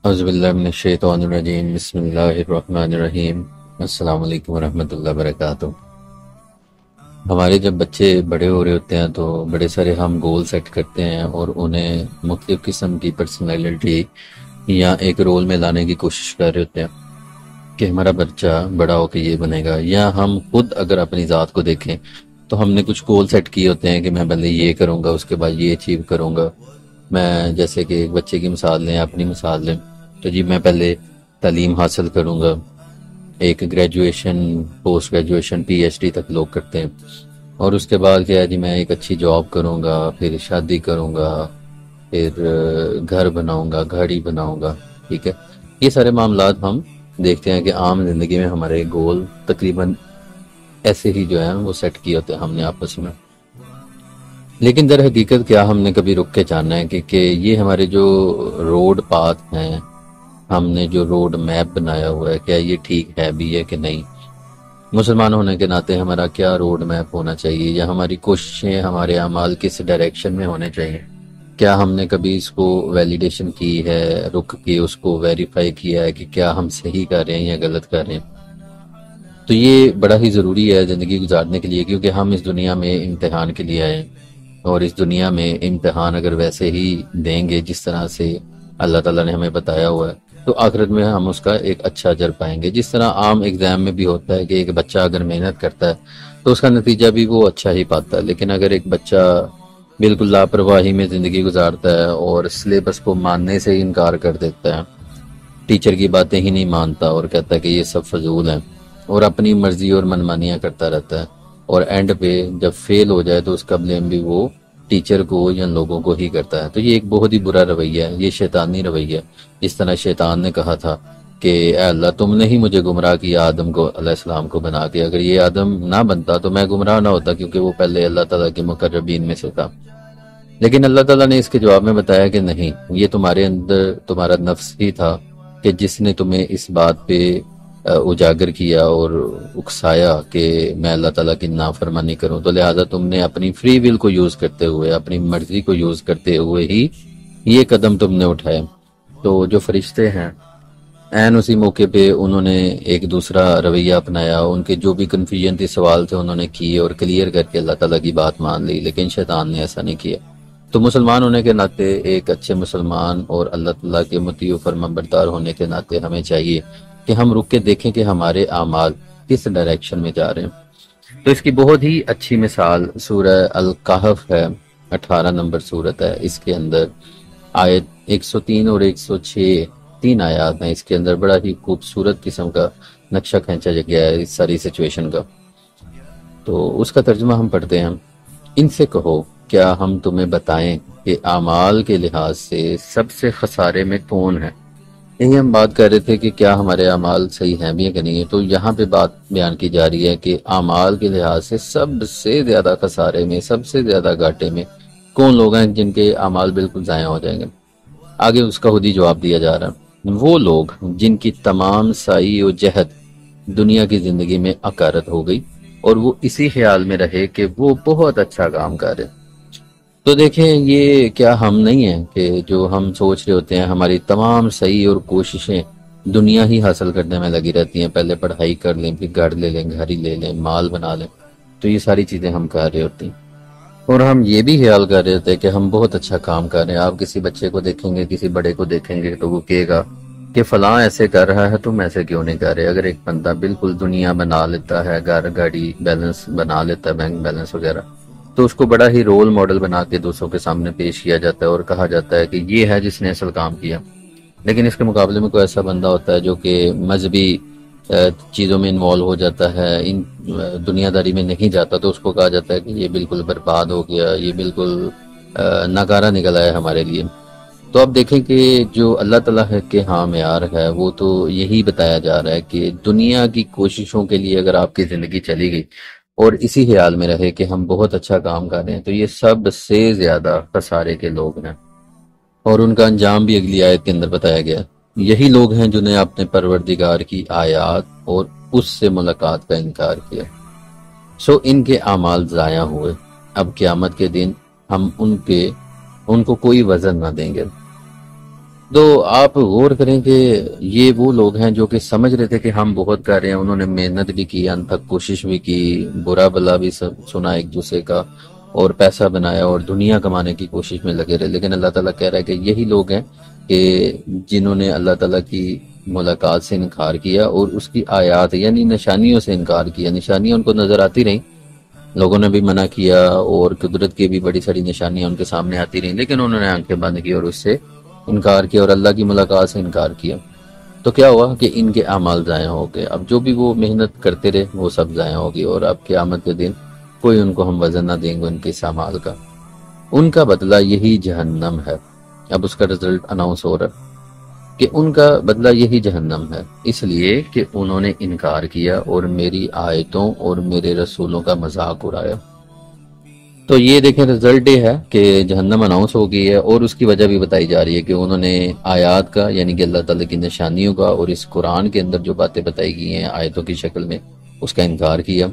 اعوذ باللہ من الشیطان الرجیم، بسم اللہ الرحمن الرحیم۔ السلام علیکم ورحمۃ اللہ وبرکاتہ۔ ہمارے جب بچے بڑے ہو رہے ہوتے ہیں تو بڑے سارے ہم گول سیٹ کرتے ہیں اور انہیں مختلف قسم کی پرسنالٹی یا ایک رول میں لانے کی کوشش کر رہے ہوتے ہیں کہ ہمارا بچہ بڑا ہو کے یہ بنے گا، یا ہم خود اگر اپنی ذات کو دیکھیں تو ہم نے کچھ گول سیٹ کیے ہوتے ہیں کہ میں پہلے یہ کروں گا، اس کے بعد یہ اچیو کروں گا۔ میں جیسے کہ ایک بچے کی مثال لیں، اپنی مثال لیں تو جی میں پہلے تعلیم حاصل کروں گا، ایک graduation, post graduation, P H D تک لوگ کرتے ہیں، اور اس کے بعد کیا ہے جی میں ایک اچھی جاب کروں گا، پھر شادی کروں گا، پھر گھر بناؤں گا، گاڑی بناؤں گا، ٹھیک ہے۔ یہ سارے معاملات ہم دیکھتے ہیں کہ عام زندگی میں ہمارے گول تقریباً ایسے ہی جو ہیں وہ سیٹ کیے ہوتے ہیں ہم نے آپس میں۔ لیکن در حقیقت کیا ہم نے کبھی رک کے جاننا ہے کہ یہ ہمارے جو روڈ پاتھ ہیں، ہم نے جو روڈ میپ بنایا ہوا ہے، کیا یہ ٹھیک ہے بھی ہے کہ نہیں؟ مسلمان ہونے کے ناطے ہمارا کیا روڈ میپ ہونا چاہیے، یا ہماری کوششیں، ہمارے اعمال کس ڈائریکشن میں ہونے چاہیے؟ کیا ہم نے کبھی اس کو ویلیڈیشن کی ہے، رک کے اس کو ویریفائی کیا ہے کہ کیا ہم صحیح کر رہے ہیں یا غلط کر رہے ہیں؟ تو یہ بڑا ہی ضروری ہے زندگی گزارنے کے لیے، کیونکہ ہم اس دنیا میں امتحان کے لیے آئے ہیں، اور اس دنیا میں امتحان اگر ویسے ہی دیں گے جس طرح سے اللہ تعالیٰ نے ہمیں بتایا ہوا ہے تو آخرت میں ہم اس کا ایک اچھا اجر پائیں گے۔ جس طرح عام ایگزام میں بھی ہوتا ہے کہ ایک بچہ اگر محنت کرتا ہے تو اس کا نتیجہ بھی وہ اچھا ہی پاتا ہے، لیکن اگر ایک بچہ بالکل لاپرواہی میں زندگی گزارتا ہے اور سلیبس کو ماننے سے ہی انکار کر دیتا ہے، ٹیچر کی باتیں ہی نہیں مانتا اور کہتا ہے کہ یہ سب فضول ہیں، اور اپنی مرضی اور منمانیاں کرتا رہتا ہے، اور اینڈ پہ جب فیل ہو جائے تو اس کا بلیم بھی وہ ٹیچر کو یا لوگوں کو ہی کرتا ہے، تو یہ ایک بہت ہی برا رویہ ہے، یہ شیطانی رویہ ہے۔ جس طرح شیطان نے کہا تھا کہ اے اللہ تم نے ہی مجھے گمراہ کیا آدم کو علیہ السلام کو بنا کے، اگر یہ آدم نہ بنتا تو میں گمراہ نہ ہوتا، کیونکہ وہ پہلے اللہ تعالیٰ کے مقربین میں سے تھا۔ لیکن اللہ تعالیٰ نے اس کے جواب میں بتایا کہ نہیں، یہ تمہارے اندر تمہارا نفس ہی تھا کہ جس نے تمہیں اس بات پہ اجاگر کیا اور اکسایا کہ میں اللہ تعالیٰ کی نافرمانی کروں، تو لہٰذا تم نے اپنی فری ول کو یوز کرتے ہوئے، اپنی مرضی کو یوز کرتے ہوئے ہی یہ قدم تم نے اٹھائے۔ تو جو فرشتے ہیں عین اسی موقع پہ انہوں نے ایک دوسرا رویہ اپنایا، ان کے جو بھی کنفیوژن تھی سوال تھے انہوں نے کیے اور کلیئر کر کے اللہ تعالیٰ کی بات مان لی، لیکن شیطان نے ایسا نہیں کیا۔ تو مسلمان ہونے کے ناطے، ایک اچھے مسلمان اور اللہ تعالیٰ کے مطیع و فرما بردار ہونے کے ناطے ہمیں چاہیے کہ ہم رک کے دیکھیں کہ ہمارے اعمال کس ڈائریکشن میں جا رہے ہیں۔ تو اس کی بہت ہی اچھی مثال سورہ الکہف ہے، 18 نمبر سورت ہے، اس کے اندر آیت 103 اور 106، 3 آیات ہیں، اس کے اندر بڑا ہی خوبصورت قسم کا نقشہ کھینچا گیا ہے اس ساری سچویشن کا۔ تو اس کا ترجمہ ہم پڑھتے ہیں۔ ان سے کہو کیا ہم تمہیں بتائیں کہ اعمال کے لحاظ سے سب سے خسارے میں کون ہے؟ یہی ہم بات کر رہے تھے کہ کیا ہمارے اعمال صحیح ہیں بھی کہ نہیں ہے، تو یہاں پہ بات بیان کی جا رہی ہے کہ اعمال کے لحاظ سے سب سے زیادہ خسارے میں، سب سے زیادہ گھاٹے میں کون لوگ ہیں جن کے اعمال بالکل ضائع ہو جائیں گے؟ آگے اس کا خود ہی جواب دیا جا رہا ہے، وہ لوگ جن کی تمام سعی و جہد دنیا کی زندگی میں عکارت ہو گئی اور وہ اسی خیال میں رہے کہ وہ بہت اچھا کام کر رہے۔ تو دیکھیں یہ کیا ہم نہیں ہیں کہ جو ہم سوچ رہے ہوتے ہیں ہماری تمام صحیح اور کوششیں دنیا ہی حاصل کرنے میں لگی رہتی ہیں، پہلے پڑھائی کر لیں، پھر گھر لے لیں، گھڑی لے لیں، مال بنا لیں، تو یہ ساری چیزیں ہم کر رہے ہوتے ہیں، اور ہم یہ بھی خیال کر رہے ہوتے ہیں کہ ہم بہت اچھا کام کر رہے ہیں۔ آپ کسی بچے کو دیکھیں گے، کسی بڑے کو دیکھیں گے تو وہ کہے گا کہ فلاں ایسے کر رہا ہے تم ایسے کیوں نہیں کر رہے۔ اگر ایک بندہ بالکل دنیا بنا لیتا ہے، گھر گاڑی بیلنس بنا لیتا ہے، بینک بیلنس وغیرہ، تو اس کو بڑا ہی رول ماڈل بنا کے دوسروں کے سامنے پیش کیا جاتا ہے اور کہا جاتا ہے کہ یہ ہے جس نے اصل کام کیا۔ لیکن اس کے مقابلے میں کوئی ایسا بندہ ہوتا ہے جو کہ مذہبی چیزوں میں انوالو ہو جاتا ہے، ان دنیا داری میں نہیں جاتا، تو اس کو کہا جاتا ہے کہ یہ بالکل برباد ہو گیا، یہ بالکل ناکارہ نکل آیا ہمارے لیے۔ تو اب دیکھیں کہ جو اللہ تعالیٰ کے ہاں معیار ہے وہ تو یہی بتایا جا رہا ہے کہ دنیا کی کوششوں کے لیے اگر آپ کی زندگی چلی گئی اور اسی خیال میں رہے کہ ہم بہت اچھا کام کر رہے ہیں، تو یہ سب سے زیادہ خسارے کے لوگ ہیں، اور ان کا انجام بھی اگلی آیت کے اندر بتایا گیا۔ یہی لوگ ہیں جنہیں اپنے پروردگار کی آیات اور اس سے ملاقات کا انکار کیا، سو ان کے اعمال ضائع ہوئے، اب قیامت کے دن ہم ان کو کوئی وزن نہ دیں گے۔ تو آپ غور کریں کہ یہ وہ لوگ ہیں جو کہ سمجھ رہے تھے کہ ہم بہت کر رہے ہیں، انہوں نے محنت بھی کی، ان تک کوشش بھی کی، برا بلا بھی سنا ایک دوسرے کا، اور پیسہ بنایا اور دنیا کمانے کی کوشش میں لگے رہے، لیکن اللہ تعالیٰ کہہ رہا ہے کہ یہی لوگ ہیں کہ جنہوں نے اللہ تعالیٰ کی ملاقات سے انکار کیا اور اس کی آیات یعنی نشانیوں سے انکار کیا۔ نشانیاں ان کو نظر آتی رہیں، لوگوں نے بھی منع کیا اور قدرت کی بھی بڑی ساری نشانیاں ان کے سامنے آتی رہیں، لیکن انہوں نے آنکھیں بند کی اور اس سے انکار کیا اور اللہ کی ملاقات سے انکار کیا۔ تو کیا ہوا کہ ان کے اعمال ضائع ہو گئے، اب جو بھی وہ محنت کرتے رہے وہ سب ضائع ہوگی، اور اب قیامت کے دن کوئی ان کو ہم وزن نہ دیں گے ان کے اعمال کا، ان کا بدلہ یہی جہنم ہے۔ اب اس کا رزلٹ اناؤنس ہو رہا ہے کہ ان کا بدلہ یہی جہنم ہے، اس لیے کہ انہوں نے انکار کیا اور میری آیتوں اور میرے رسولوں کا مذاق اڑایا۔ تو یہ دیکھیں رزلٹ یہ ہے کہ جہنم اناؤنس ہو گئی ہے، اور اس کی وجہ بھی بتائی جا رہی ہے کہ انہوں نے آیات کا یعنی کہ اللہ تعالیٰ کی نشانیوں کا اور اس قرآن کے اندر جو باتیں بتائی گئی ہیں آیتوں کی شکل میں اس کا انکار کیا،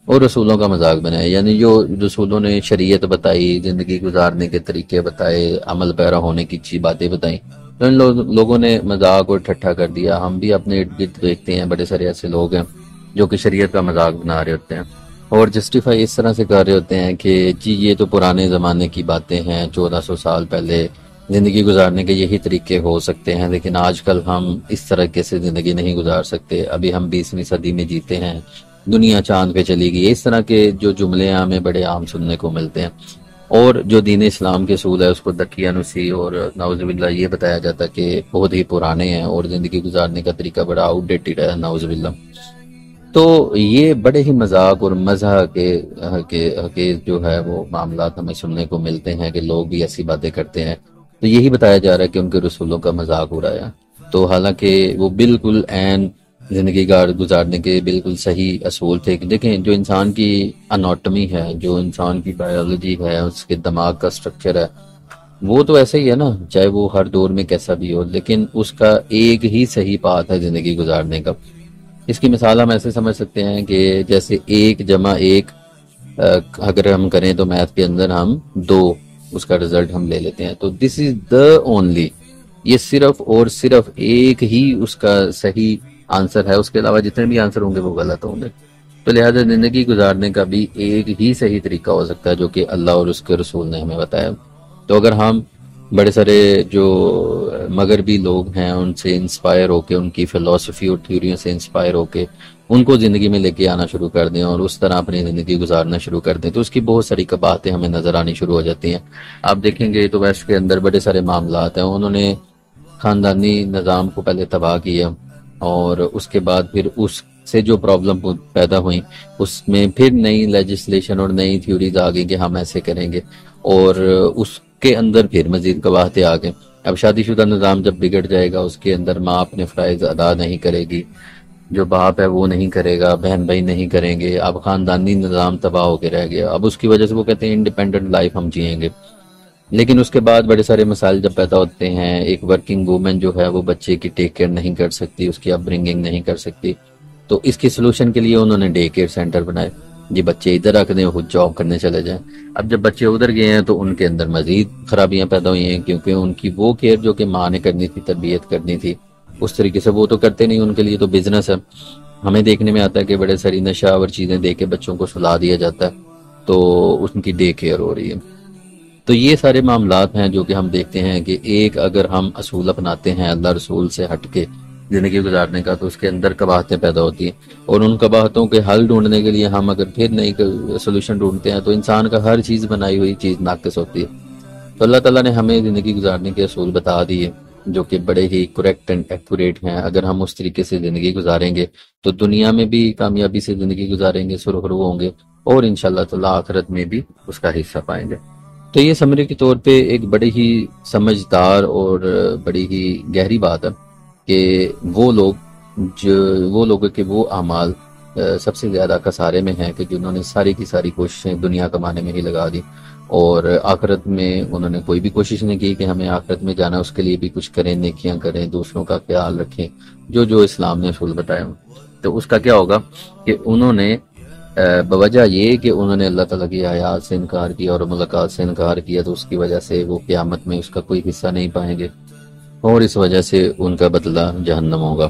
اور رسولوں کا مذاق بنایا، یعنی جو رسولوں نے شریعت بتائی، زندگی گزارنے کے طریقے بتائے، عمل پیرا ہونے کی اچھی باتیں بتائیں، تو ان لوگوں نے مذاق اور ٹھٹھا کر دیا۔ ہم بھی اپنے ارد گرد دیکھتے ہیں بڑے سارے ایسے لوگ ہیں جو کہ شریعت کا مذاق بنا رہے ہوتے ہیں اور جسٹیفائی اس طرح سے کر رہے ہوتے ہیں کہ جی یہ تو پرانے زمانے کی باتیں ہیں، 1400 سال پہلے زندگی گزارنے کے یہی طریقے ہو سکتے ہیں، لیکن آج کل ہم اس طریقے سے زندگی نہیں گزار سکتے، ابھی ہم 20ویں صدی میں جیتے ہیں، دنیا چاند پہ چلی گئی۔ اس طرح کے جو جملے ہمیں بڑے عام سننے کو ملتے ہیں، اور جو دین اسلام کے اصول ہے اس کو دقیانوسی اور نعوذ باللہ یہ بتایا جاتا ہے کہ بہت ہی پرانے ہیں اور زندگی گزارنے کا طریقہ بڑا آؤٹ ڈیٹڈ ہے، نعوذ باللہ۔ تو یہ بڑے ہی مذاق اور مزاح کے جو ہے وہ معاملات ہمیں سننے کو ملتے ہیں کہ لوگ بھی ایسی باتیں کرتے ہیں، تو یہی بتایا جا رہا ہے کہ ان کے رسولوں کا مذاق اڑایا۔ تو حالانکہ وہ بالکل عین زندگی گزارنے کے بالکل صحیح اصول تھے کہ دیکھیں جو انسان کی اناٹمی ہے، جو انسان کی بایولوجی ہے، اس کے دماغ کا سٹرکچر ہے، وہ تو ایسا ہی ہے نا، چاہے وہ ہر دور میں کیسا بھی ہو، لیکن اس کا ایک ہی صحیح پاتھ ہے زندگی گزارنے کا۔ اس کی مثال ہم ایسے سمجھ سکتے ہیں کہ جیسے 1+1 اگر ہم کریں تو میتھ کے اندر ہم 2 اس کا رزلٹ ہم لے لیتے ہیں، تو دس از دا اونلی، یہ صرف اور صرف ایک ہی اس کا صحیح آنسر ہے، اس کے علاوہ جتنے بھی آنسر ہوں گے وہ غلط ہوں گے۔ تو لہذا زندگی گزارنے کا بھی ایک ہی صحیح طریقہ ہو سکتا ہے جو کہ اللہ اور اس کے رسول نے ہمیں بتایا۔ تو اگر ہم بڑے سارے جو مغربی لوگ ہیں ان سے انسپائر ہو کے، ان کی فلسفی اور تھیوریوں سے انسپائر ہو کے ان کو زندگی میں لے کے آنا شروع کر دیں اور اس طرح اپنی زندگی گزارنا شروع کر دیں، تو اس کی بہت ساری باتیں ہمیں نظر آنی شروع ہو جاتی ہیں۔ آپ دیکھیں گے تو ویسٹ کے اندر بڑے سارے معاملات ہیں، انہوں نے خاندانی نظام کو پہلے تباہ کیا، اور اس کے بعد پھر اس سے جو پرابلم پیدا ہوئیں اس میں پھر نئی لیجسلیشن اور نئی تھیوریز آ گئی کہ ہم ایسے کریں گے، اور اس کے اندر پھر مزید قباحتیں آ گئیں۔ اب شادی شدہ نظام جب بگڑ جائے گا، اس کے اندر ماں اپنے فرائض ادا نہیں کرے گی، جو باپ ہے وہ نہیں کرے گا، بہن بھائی نہیں کریں گے، اب خاندانی نظام تباہ ہو کے رہ گیا۔ اب اس کی وجہ سے وہ کہتے ہیں انڈیپینڈنٹ لائف ہم جئیں گے، لیکن اس کے بعد بڑے سارے مسائل جب پیدا ہوتے ہیں، ایک ورکنگ وومن جو ہے وہ بچے کی ٹیک کیئر نہیں کر سکتی، اس کی اپ برنگنگ نہیں کر سکتی، تو اس کی سلوشن کے لیے انہوں نے ڈے کیئر سینٹر بنائے، یہ بچے ادھر رکھ دیں، خود جاب کرنے چلے جائیں۔ اب جب بچے ادھر گئے ہیں تو ان کے اندر مزید خرابیاں پیدا ہوئی ہیں، کیونکہ ان کی وہ کیئر جو کہ ماں نے کرنی تھی، تربیت کرنی تھی، اس طریقے سے وہ تو کرتے نہیں، ان کے لیے تو بزنس ہے۔ ہمیں دیکھنے میں آتا ہے کہ بڑے ساری نشہ اور چیزیں دے کے بچوں کو سلا دیا جاتا ہے، تو ان کی ڈے کیئر ہو رہی ہے۔ تو یہ سارے معاملات ہیں جو کہ ہم دیکھتے ہیں کہ ایک اگر ہم اصول اپناتے ہیں اللہ رسول سے ہٹ کے زندگی گزارنے کا، تو اس کے اندر قباحتیں پیدا ہوتی ہیں، اور ان قباحتوں کے حل ڈھونڈنے کے لیے ہم اگر پھر نئی سولوشن ڈھونڈتے ہیں تو انسان کا ہر چیز بنائی ہوئی چیز ناقص ہوتی ہے۔ تو اللہ تعالیٰ نے ہمیں زندگی گزارنے کے اصول بتا دیے جو کہ بڑے ہی کریکٹ اینڈ ایکوریٹ ہیں، اگر ہم اس طریقے سے زندگی گزاریں گے تو دنیا میں بھی کامیابی سے زندگی گزاریں گے، سرخرو ہوں گے، اور انشاءاللہ تعالیٰ آخرت میں بھی اس کا حصہ پائیں گے۔ تو یہ سمری کے طور پہ ایک بڑی ہی سمجھدار اور بڑی ہی گہری بات ہے کہ وہ لوگ کہ وہ اعمال سب سے زیادہ خسارے میں ہیں کہ جنہوں نے ساری کی ساری کوششیں دنیا کمانے میں ہی لگا دی، اور آخرت میں انہوں نے کوئی بھی کوشش نہیں کی کہ ہمیں آخرت میں جانا، اس کے لیے بھی کچھ کریں، نیکیاں کریں، دوسروں کا خیال رکھیں، جو اسلام نے اصول بتایا۔ تو اس کا کیا ہوگا کہ انہوں نے بوجہ یہ کہ انہوں نے اللہ تعالیٰ کی آیات سے انکار کیا اور ملاقات سے انکار کیا، تو اس کی وجہ سے وہ قیامت میں اس کا کوئی حصہ نہیں پائیں گے، اور اس وجہ سے ان کا بدلہ جہنم ہوگا۔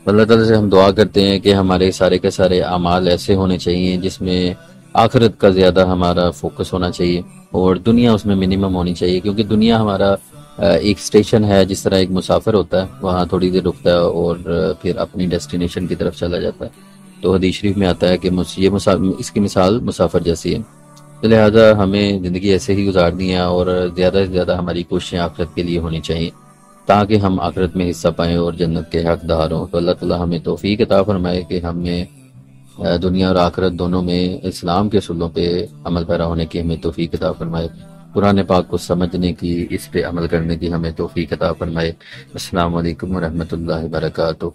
اللہ تعالیٰ سے ہم دعا کرتے ہیں کہ ہمارے سارے کے سارے اعمال ایسے ہونے چاہیے جس میں آخرت کا زیادہ ہمارا فوکس ہونا چاہیے، اور دنیا اس میں منیمم ہونی چاہیے، کیونکہ دنیا ہمارا ایک سٹیشن ہے، جس طرح ایک مسافر ہوتا ہے وہاں تھوڑی دیر رکتا ہے اور پھر اپنی ڈیسٹینیشن کی طرف چلا جاتا ہے۔ تو حدیث شریف میں آتا ہے کہ اس کی مثال مسافر جیسی ہے۔ تو لہٰذا ہمیں زندگی ایسے ہی گزارنی ہے، اور زیادہ سے زیادہ ہماری کوششیں آخرت کے لیے ہونی چاہیے، تاکہ ہم آخرت میں حصہ پائیں اور جنت کے حقدار ہوں۔ تو اللہ تعالیٰ ہمیں توفیق عطا فرمائے کہ ہمیں دنیا اور آخرت دونوں میں اسلام کے اصولوں پہ عمل پیرا ہونے کی ہمیں توفیق عطا فرمائے، قرآن پاک کو سمجھنے کی، اس پہ عمل کرنے کی ہمیں توفیق عطا فرمائے۔ السلام علیکم ورحمۃ اللہ وبرکاتہ۔